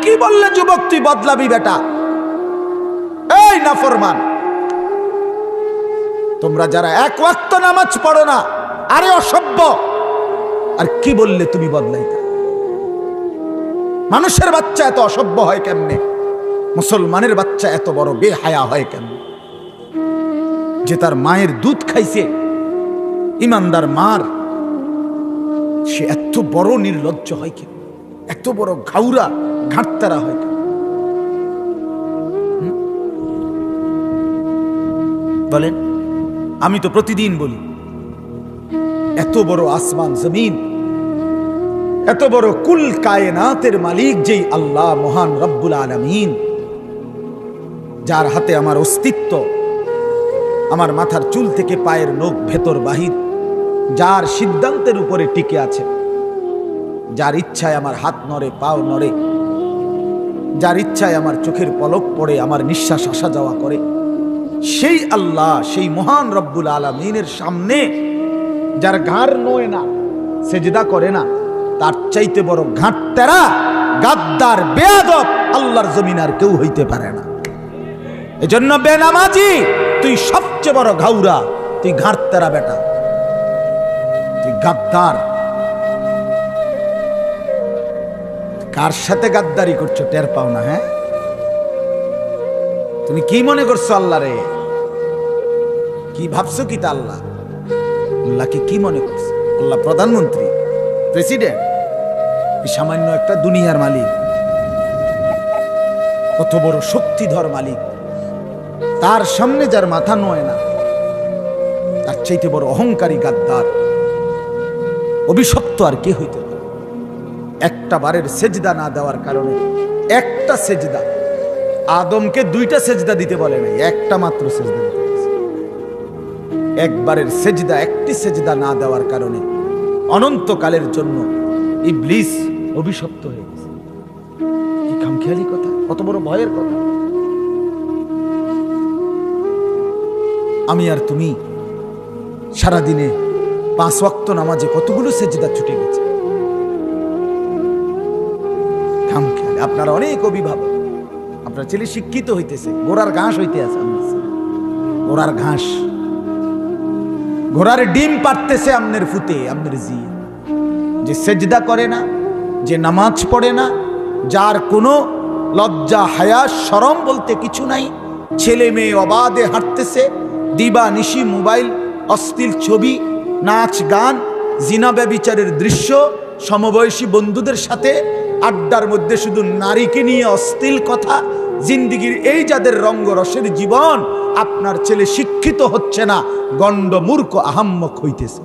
কি বললে যুবক তুই বদলাবি বেটা? এই নাফরমান, তোমরা যারা এক ওয়াক্ত নামাজ পড়ো না, আরে অসভ্য, আর কি বললে তুমি বদলাইতা? মানুষের বাচ্চা এত অসভ্য হয় কেমনে? মুসলমানের বাচ্চা এত বড় বেহায়া হয় কেমনে? যে তার মায়ের দুধ খাইছে, ইমানদার মার, সে এত বড় নির্লজ্জ হয় কেন? এত বড় ঘাউরা ঘাটতারা হয় কেন? বলেন। আমি তো প্রতিদিন বলি, এত বড় আসমান জমিন, এত বড় কুল কায়নাতের মালিক যেই আল্লাহ মহান রব্বুল আলামিন, যার হাতে আমার অস্তিত্ব, আমার মাথার চুল থেকে পায়ের নখ ভেতর বাহির, যার সিদ্ধান্তের উপরে টিকে আছে, যার ইচ্ছায় আমার হাত নড়ে, পাও নড়ে, যার ইচ্ছায় আমার চোখের পলক পড়ে, আমার নিঃশ্বাস আসা যাওয়া করে, সেই আল্লাহ, সেই মহান রব্বুল আলামিনের সামনে যার ঘাড় নয় না, সেজদা করে না, তার চাইতে বড় ঘাটতেরা, গাদ্দার, বেয়াদব আল্লাহর জমিন আর কেউ হইতে পারে না। এজন্য বেনামাজি, তুই সবচেয়ে বড় ঘাউরা, তুই ঘাটতেরা বেটা, তুই গাদ্দার। কার সাথে গাদ্দারি করছো টের পাও না? হ্যাঁ, তুমি কি মনে করছো আল্লাহ রে? কি ভাবছো? কি তা আল্লাহ? আল্লাহকে কি মনে করছো? আল্লাহ প্রধানমন্ত্রী, প্রেসিডেন্ট, সামান্য একটা দুনিয়ার মালিক, কত বড় শক্তিধর মালিক, তার সামনে যার মাথা নয় না, তার চাইতে বড় অহংকারী গাদ্দার, অভিশপ্ত আর কে হইতে পারে? একটা বারের সেজদা না দেওয়ার কারণে, একটা সেজদা, আদমকে দুইটা সেজদা দিতে বলে নাই, একটা মাত্র সেজদা দিতে বলেছে। একবারের সেজদা, একটি সেজদা না দেওয়ার কারণে অনন্তকালের জন্য ইবলিস অভিশপ্ত হয়ে গেছে। কি খামখেয়ালি কথা, কত বড় ভয়ের কথা! আমি আর তুমি সারাদিনে 5 ওয়াক্ত নামাজে কতগুলো সেজদা ছুটে গেছে। খামখেয়ালি। আপনারা অনেক অভিভাবক, আপনার ছেলে শিক্ষিত হইতেছে, ঘোড়ার ঘাস হইতে আছে, ঘোড়ার ঘাস, ঘোড়ার ডিম পারতেছে আমনের ফুতে, আমনের জি, যে সেজদা করে না, যে নামাজ পড়ে না, যার কোনো লজ্জা হায়া শরম বলতে কিছু নাই, ছেলে মেয়ে অবাধে হাঁটতেছে, দিবা নিশি মোবাইল, অশ্লীল ছবি, নাচ গান, জিনা ব্যভিচারের দৃশ্য, সমবয়সী বন্ধুদের সাথে আড্ডার মধ্যে শুধু নারীকে নিয়ে অশ্লীল কথা, জিন্দিগির এই যাদের রঙ্গরসের জীবন, আপনার ছেলে শিক্ষিত হচ্ছে না, গণ্ড মূর্খ আহাম্মক হইতেছে।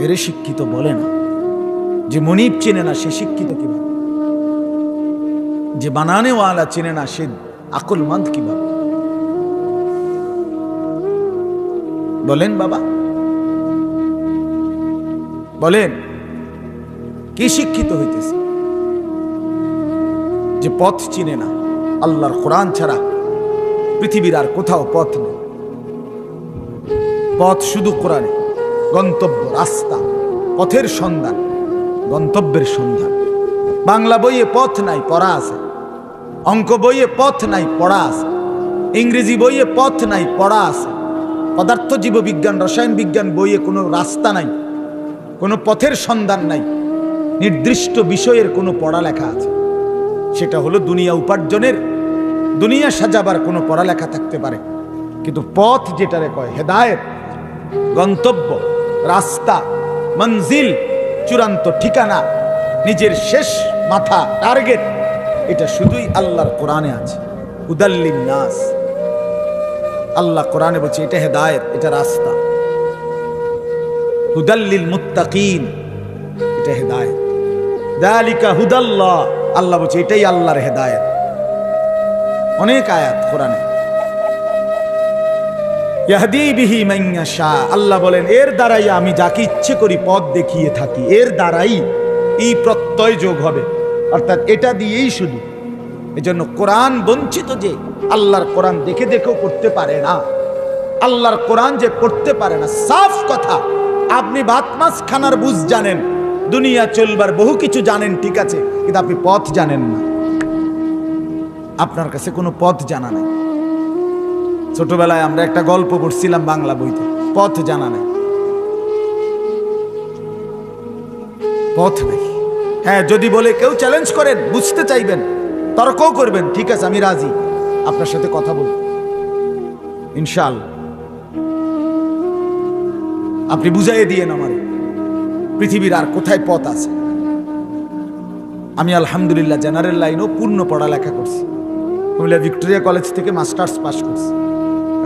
এরে শিক্ষিত বলে না। যে মনিব চেনে না সে শিক্ষিত কিভাবে? যে বানানেওয়ালা চেনে না সে আকলমন্দ কিভাবে? বলেন বাবা, বলেন, কি শিক্ষিত হইতেছে? যে পথ চিনে না, আল্লাহর কোরআন ছাড়া পৃথিবীর আর কোথাও পথ নেই। পথ শুধু কোরআনে, গন্তব্য, রাস্তা, পথের সন্ধান, গন্তব্যের সন্ধান। বাংলা বইয়ে পথ নাই, পড়া আছে। অঙ্ক বইয়ে পথ নাই, পড়া আছে। ইংরেজি বইয়ে পথ নাই, পড়া আছে। পদার্থ জীববিজ্ঞান, রসায়ন বিজ্ঞান বইয়ে কোনো রাস্তা নাই, কোনো পথের সন্ধান নাই, নির্দিষ্ট বিষয়ের কোনো পড়ালেখা আছে। সেটা হলো দুনিয়া উপার্জনের, দুনিয়া সাজাবার কোনো পড়ালেখা থাকতে পারে, কিন্তু পথ যেটারে কয়, হেদায়েত, গন্তব্য, রাস্তা, মঞ্জিল, চূড়ান্ত ঠিকানা, নিজের শেষ মাথা, টার্গেট, এটা শুধুই আল্লাহর কোরআনে আছে। হুদাল্লিন নাস, আল্লাহ কোরআনে বলছে এটা হেদায়েত, এটা রাস্তা। হুদাল্লিল মুত্তাকিন, এটা হেদায়েত। যালিকা হুদাল্লাহ, আল্লাহ বলছে এটাই আল্লাহর হেদায়েত। অনেক আয়াত কোরআনে। ইয়াহদি বিহি মান ইয়াশা, আল্লাহ বলেন এর দ্বারাই আমি যাকে ইচ্ছে করি পথ দেখিয়ে থাকি, এর দ্বারাই এই প্রত্যয় যোগ হবে, অর্থাৎ এটা দিয়েই শুধু। এজন্য কোরআন বঞ্চিত, যে আল্লাহর কোরআন দেখে দেখেও করতে পারে না, আল্লাহর কোরআন যে করতে পারে না। সাফ কথা, আপনি ভাত মাছ খানার বুঝ জানেন, দুনিয়া চলবার বহু কিছু জানেন, ঠিক আছে, কিন্তু আপনি পথ জানেন না। আপনার কাছে কোনো পথ জানা নাই। ছোটবেলায় আমরা একটা গল্প পড়ছিলাম বাংলা বইতে, পথ জানা নাই, পথ নাই। হ্যাঁ, যদি বলে কেউ চ্যালেঞ্জ করেন, বুঝতে চাইবেন, তর্কও করবেন, ঠিক আছে, আমি রাজি আপনার সাথে কথা বলতে, ইনশাআল্লাহ। আপনি বুঝাইয়ে দিয়েন আমারে পৃথিবীর আর কোথায় পথ আছে। আমি আলহামদুলিল্লাহ জেনারেল লাইনও পূর্ণ পড়ালেখা করছি, কুমিল্লা ভিক্টোরিয়া কলেজ থেকে মাস্টার্স পাস করছি।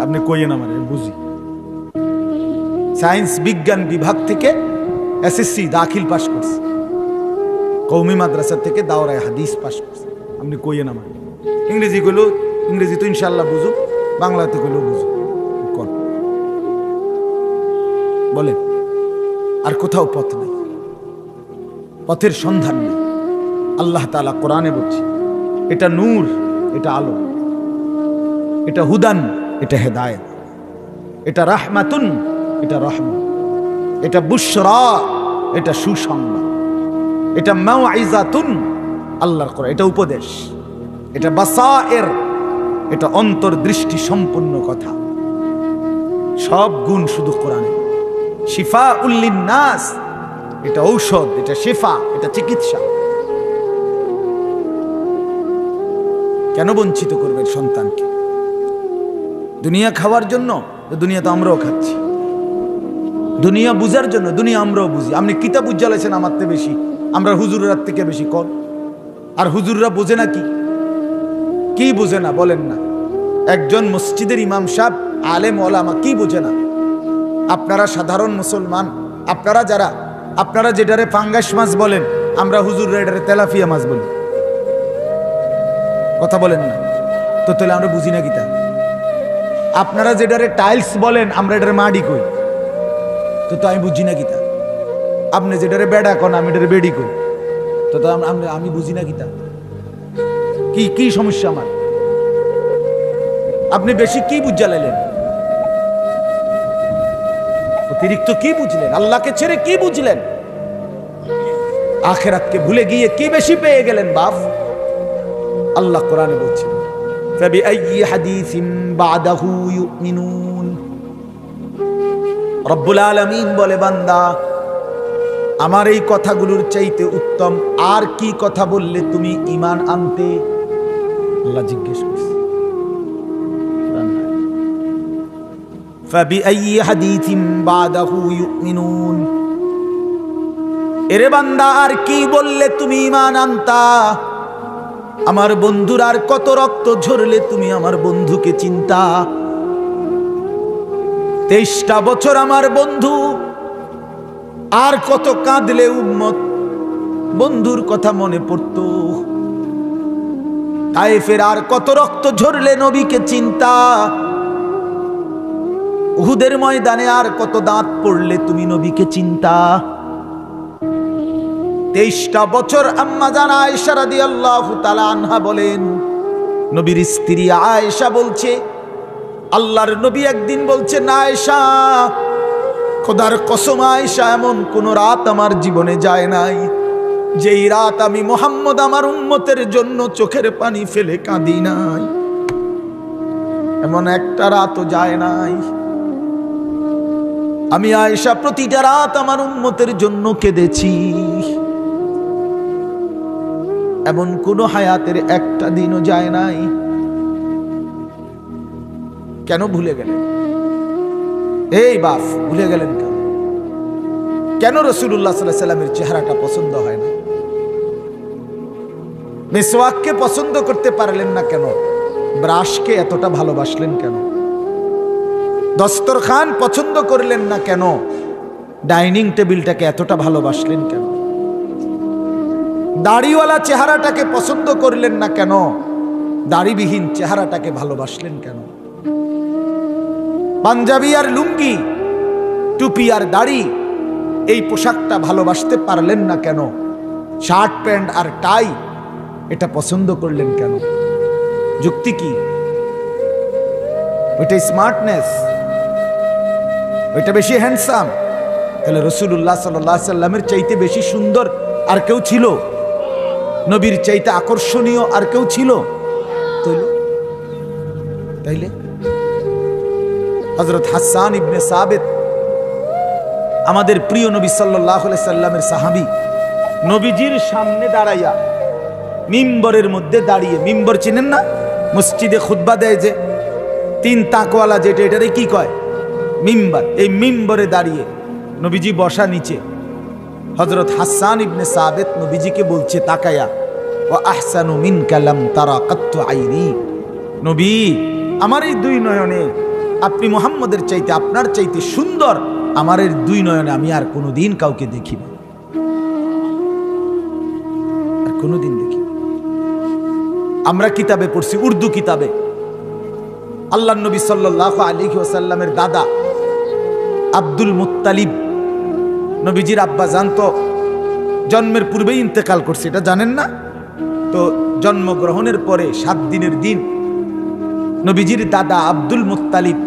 আপনি কইয়েন আমারে, বুঝি। সায়েন্স বিজ্ঞান বিভাগ থেকে এসএসসি দাখিল পাস করছি, কওমি মাদ্রাসা থেকে দাওরায়ে হাদিস পাস করছি। আপনি কইয়েন আমারে। ইংরেজি কইলো, ইংরেজি তো ইনশাআল্লাহ বুঝুক, বাংলাতে কইলেও বুঝুক। বলেন, আর কোথাও পথ নেই, পথের সন্ধান নেই। আল্লাহ তাআলা কোরআনে বলছে, এটা নূর, এটা আলো, এটা হুদান, এটা হেদায়েত, এটা রাহমাতুন, এটা রহমত, এটা বুশরা, এটা সুসংবাদ, এটা মাউইজাতুন, আল্লাহর কোরআন, এটা উপদেশ, এটা বাসায়ের, এটা অন্তর্দৃষ্টি সম্পন্ন কথা। সব গুণ শুধু কোরআনে। শিফাউল লিন্নাস, এটা ঔষধ, এটা শিফা, এটা চিকিৎসা। কেন বঞ্চিত করবে সন্তানকে? দুনিয়া খাওয়ার জন্য? দুনিয়া তো আমরাও খাচ্ছি। দুনিয়া বুঝার জন্য? দুনিয়া আমরাও বুঝি। আপনি কিতাব উজ্জ্বলেছেন আমার থেকে বেশি, আমরা হুজুরের থেকে বেশি কম। আর হুজুররা বোঝে না কি? কি বোঝে না বলেন না? একজন মসজিদের ইমাম সাহেব, আলেম ওলামা কি বোঝে না? আপনারা সাধারণ মুসলমান, আপনারা যেটারে ফাঙ্গাস মাছ বলেন, আমরা হুজুররা এটারে তেলাপিয়া মাছ বলি। কথা বলেন না তো, তাহলে আমরা বুঝি না কিতা? আপনারা যেটারে টাইলস বলেন, আমরা এটারে মাটি কই, তো আমি বুঝি না কিতা? আপনি যেটারে বেড়া কন, আমি এটারে বেড়ি কই, তো আমি বুঝি না কিতা? কি সমস্যা আমার? আপনি বেশি কি বুঝালেন? অতিরিক্ত কি বুঝলেন? আল্লাহকে ছেড়ে কি বুঝলেন? আখিরাতকে ভুলে গিয়ে কি বেশি পেয়ে গেলেন বাপ? আল্লাহ কোরআনে বলছেন, ফাবিআইয়ি হাদিসিন বাদাহু ইউমিনুন। রব্বুল আলামিন বলে, বান্দা, আমার এই কথাগুলোর চাইতে উত্তম আর কি কথা বললে তুমি ঈমান আনতে? আল্লাহ জিজ্ঞেস করছে। ফাবিআইয়ি হাদিসিন বাদাহু ইউমিনুন। এরে বান্দা, আর কি বললে তুমি ঈমান আনতা? আমার বন্ধুর আর কত রক্ত ঝরলে তুমি আমার বন্ধুকে চিন্তা? 23টা বছর আমার বন্ধু, আর কত কাঁদলে উম্মত বন্ধুর কথা মনে পড়তো? তায়েফের আর কত রক্ত ঝরলে নবীকে চিন্তা? উহুদের ময়দানে আর কত দাঁত পড়লে তুমি নবীকে চিন্তা? 23টা বছর আম্মা জান আয়েশা রাদিয়াল্লাহু তাআলা আনহা বলেন, নবীর স্ত্রী আয়েশা বলছে, আল্লাহর নবী একদিন বলছে, না আয়েশা, খোদার কসম আয়েশা, এমন কোন রাত আমার জীবনে যায় নাই যেই রাত আমি মুহাম্মদ আমার উম্মতের জন্য চোখের পানি ফেলে কাঁদি নাই। এমন একটা রাতও যায় নাই। আমি আয়েশা প্রতিটা রাত আমার উম্মতের জন্য কেঁদেছি। এমন কোন হায়াতের একটা দিনও যায় নাই। কেন ভুলে গেলেন? এই বাপ, ভুলে গেলেন কেন? কেন রাসূলুল্লাহ সাল্লাল্লাহু আলাইহি ওয়াসাল্লামের চেহারাটা পছন্দ হয় না? মিসওয়াককে পছন্দ করতে পারলেন না কেন? ব্রাশকে এতটা ভালোবাসলেন কেন? দস্তরখান পছন্দ করলেন না কেন? ডাইনিং টেবিলটাকে এতটা ভালোবাসলেন কেন? দাড়িওয়ালা চেহারাটাকে পছন্দ করলেন না কেন? দাড়িবিহীন চেহারাটাকে ভালোবাসলেন কেন? পাঞ্জাবি আর লুঙ্গি, টুপি আর দাড়ি, এই পোশাকটা ভালোবাসতে পারলেন না কেন? শার্ট প্যান্ট আর টাই, এটা পছন্দ করলেন কেন? যুক্তি কি? ওইটা স্মার্টনেস, ওইটা বেশি হ্যান্ডসাম, তাহলে রাসূলুল্লাহ সাল্লাল্লাহু আলাইহি সাল্লামের চাইতে বেশি সুন্দর আর কেউ ছিল? নবীর চাইতে আকর্ষণীয় আর কেউ ছিল? তাইলে হযরত হাসান ইবনে সাবিত, আমাদের প্রিয় নবী সাল্লাল্লাহু আলাইহি সাল্লামের সাহাবী, নবীজির সামনে দাঁড়াইয়া, মিম্বরের মধ্যে দাঁড়িয়ে, মিম্বর চিনেন না? মসজিদে খুতবা দেয় যে তিন তাকওয়ালা, যেটা এটারে কি কয়? মিম্বর। এই মিম্বরে দাঁড়িয়ে নবীজি বসা নিচে, হযরত হাসান ইবনে সাবিত নবীজিকে বলছে তাকায়া, ওয়া আহসানু মিনকা লাম তারা কাত্তু আইনি, নবী আমার এই দুই নয়নে আপনি মুহাম্মদের চাইতে, আপনার চাইতে সুন্দর আমার এই দুই নয়নে আমি আর কোনোদিন কাউকে দেখি না, আর কোনোদিন দেখি। আমরা কিতাবে পড়ছি, উর্দু কিতাবে, আল্লাহর নবী সাল্লাল্লাহু আলাইহি ওয়াসাল্লামের দাদা আব্দুল মুত্তালিব, নবীজির আব্বা জানতো জন্মের পূর্বেই ইন্তেকাল করছে, এটা জানেন না? তো জন্মগ্রহণের পরে 7 দিনের দিন নবীজির দাদা আব্দুল মুত্তালিব,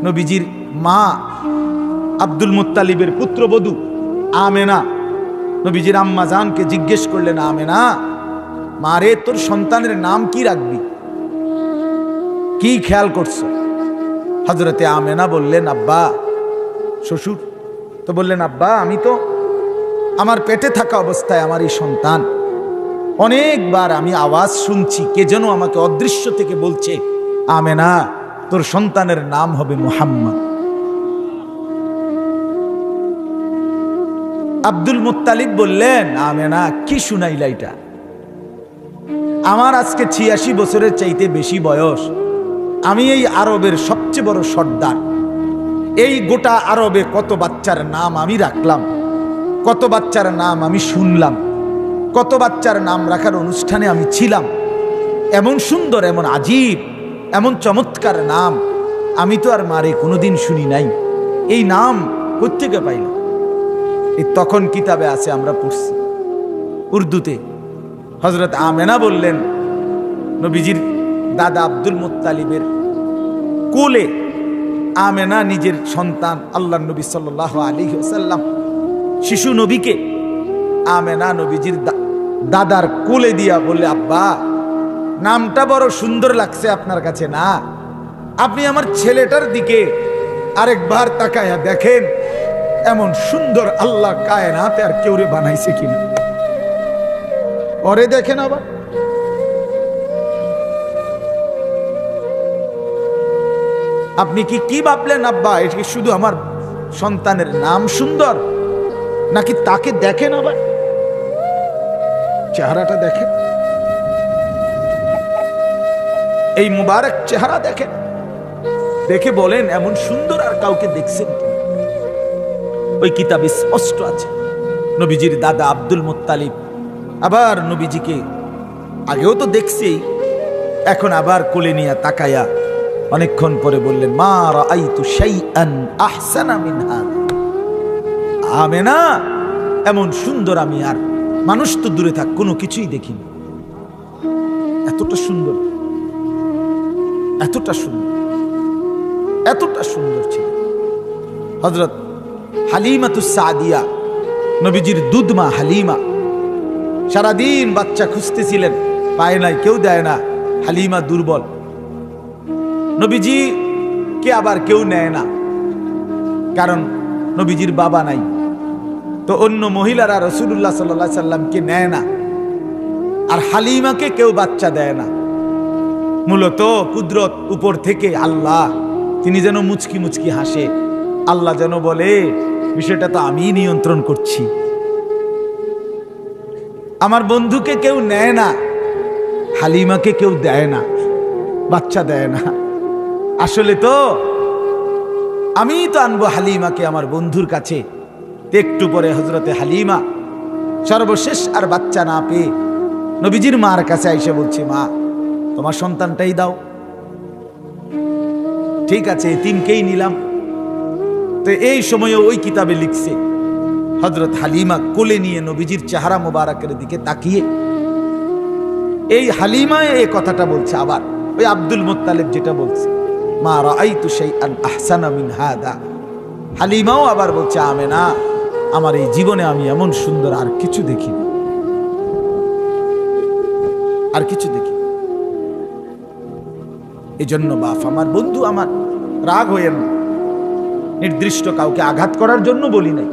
নবীজির মা আব্দুল মুত্তালিবের পুত্রবধূ আমেনা, নবীজির আম্মা জানকে জিজ্ঞেস করলেন, আমেনা মারে তোর সন্তানের নাম কি রাখবি, কি খেয়াল করছো? হযরতে আমেনা বললেন, আব্বা, শ্বশুর তো বললেন, আব্বা আমি তো আমার পেটে থাকা অবস্থায় আমার এই সন্তান, অনেকবার আমি আওয়াজ শুনছি, কে যেন আমাকে অদৃশ্য থেকে বলছে, আমেনা তোর সন্তানের নাম হবে মুহাম্মদ। আব্দুল মুত্তালিব বললেন, আমেনা কি শুনাইলা এটা? আমার আজকে 86 বছরের চাইতে বেশি বয়স, আমি এই আরবের সবচেয়ে বড় সর্দার, এই গোটা আরবে কত বাচ্চার নাম আমি রাখলাম, কত বাচ্চার নাম আমি শুনলাম, কত বাচ্চার নাম রাখার অনুষ্ঠানে আমি ছিলাম, এমন সুন্দর, এমন আজীব, এমন চমৎকার নাম আমি তো আর মারে কোনোদিন শুনি নাই, এই নাম কোত্থেকে পাইলাম? এই তখন কিতাবে আছে, আমরা পড়ছি উর্দুতে। হযরত আমেনা বললেন, নবীজির দাদা আব্দুল মুত্তালিবের কোলে আমেনা নিজের সন্তান আল্লাহর নবী সাল্লাল্লাহু আলাইহি ওয়াসাল্লাম শিশু নবীকে আমেনা নবীজির দাদার কোলে দিয়া বললে, আব্বা নামটা বড় সুন্দর লাগছে আপনার কাছে না? আপনি আমার ছেলেটার দিকে আরেকবার তাকায়া দেখেন, এমন সুন্দর আল্লাহ কায়নাতে আর কেউরে বানাইছে কিনা, পরে দেখেন আবার। আপনি কি ভাবলেন আব্বা, এটা কি শুধু আমার সন্তানের নাম সুন্দর, নাকি তাকে দেখেন আবার, চেহারাটা দেখেন, এই মুবারক চেহারা দেখেন, দেখে বলেন এমন সুন্দর আর কাউকে দেখছেন কি? ওই কিতাবে স্পষ্ট আছে, নবীজির দাদা আব্দুল মুত্তালিব আবার নবীজিকে আগেও তো দেখছি, এখন আবার কোলে নিয়ে তাকায়া অনেকক্ষণ পরে বললেন, মা রাআইতু শাইআন আহসানা মিন হাযা, আমেনা এমন সুন্দর আমি আর মানুষ তো দূরে থাক কোনো কিছুই দেখিনি, এতটা সুন্দর, এতটা সুন্দর, এতটা সুন্দর ছিল। হযরত হালিমাতুস সাদিয়া, নবীজির দুধমা হালিমা, সারাদিন বাচ্চা খুঁজতেছিলেন, পায় নাই, কেউ দেয় না, হালিমা দুর্বল, নবীজি কে আবার কেউ নেয় না, কারণ নবীজির বাবা নাই, তো অন্য মহিলারা রাসূলুল্লাহ সাল্লাল্লাহু আলাইহি সাল্লামকে নেয় না, আর হালিমাকে কেউ বাচ্চা দেয় না। মূলত কুদরত উপর থেকে আল্লাহ, তিনি যেন মুচকি মুচকি হাসে, আল্লাহ যেন বলে বিষয়টা তো আমি নিয়ন্ত্রণ করছি, আমার বন্ধুকে কেউ নেয় না, হালিমাকে কেউ দেয় না, বাচ্চা দেয় না, আসলে তো আমি তো আনবো হালিমাকে আমার বন্ধুর কাছে। একটু পরে হযরতে হালিমা সর্বশেষ আর বাচ্চা না পেয়ে নবীজির মার কাছে আইসা বলছে, মা তোমার সন্তানটাই দাও। ঠিক আছে, তিনকেই নিলাম। তো এই সময়ে ওই কিতাবে লিখছে, হযরত হালিমা কোলে নিয়ে নবীজির চেহারা মোবারকের দিকে তাকিয়ে এই হালিমা এই কথাটা বলছে, আবার ওই আব্দুল মুত্তালিব যেটা বলছে, মা রাআইতু শাইআন আহসানা মিন হাদা, হালিমাও আবার বলছে, আমেনা আমার এই জীবনে আমি এমন সুন্দর আর কিছু দেখিনি, আর কিছু দেখি। এই জন্য বাপ আমার, বন্ধু আমার, রাগ হইয়েন না। নির্দিষ্ট কাউকে আঘাত করার জন্য বলি নাই,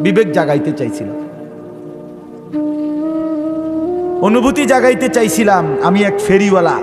বিবেক জাগাইতে চাইছিলাম, অনুভূতি জাগাইতে চাইছিলাম। আমি এক ফেরিওয়ালা,